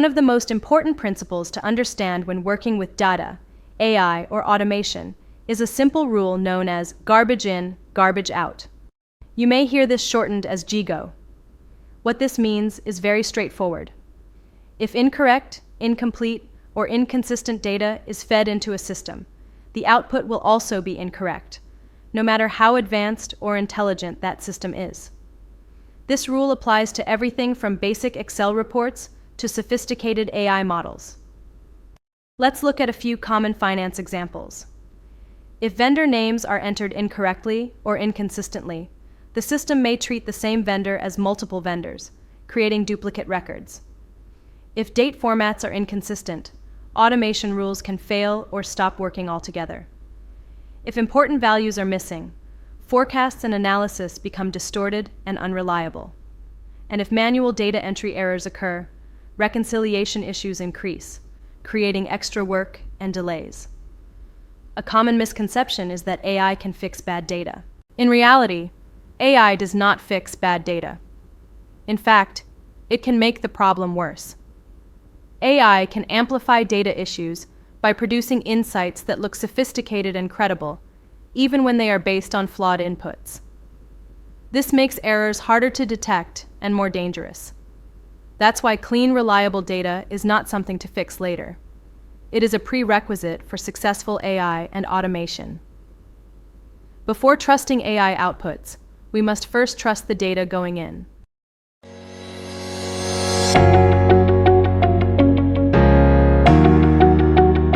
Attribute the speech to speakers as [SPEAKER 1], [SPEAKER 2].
[SPEAKER 1] One of the most important principles to understand when working with data, AI, or automation is a simple rule known as garbage in, garbage out. You may hear this shortened as GIGO. What this means is very straightforward. If incorrect, incomplete, or inconsistent data is fed into a system, the output will also be incorrect, no matter how advanced or intelligent that system is. This rule applies to everything from basic Excel reports to sophisticated AI models. Let's look at a few common finance examples. If vendor names are entered incorrectly or inconsistently, the system may treat the same vendor as multiple vendors, creating duplicate records. If date formats are inconsistent, automation rules can fail or stop working altogether. If important values are missing, forecasts and analysis become distorted and unreliable. And if manual data entry errors occur, reconciliation issues increase, creating extra work and delays. A common misconception is that AI can fix bad data. In reality, AI does not fix bad data. In fact, it can make the problem worse. AI can amplify data issues by producing insights that look sophisticated and credible, even when they are based on flawed inputs. This makes errors harder to detect and more dangerous. That's why clean, reliable data is not something to fix later. It is a prerequisite for successful AI and automation. Before trusting AI outputs, we must first trust the data going in.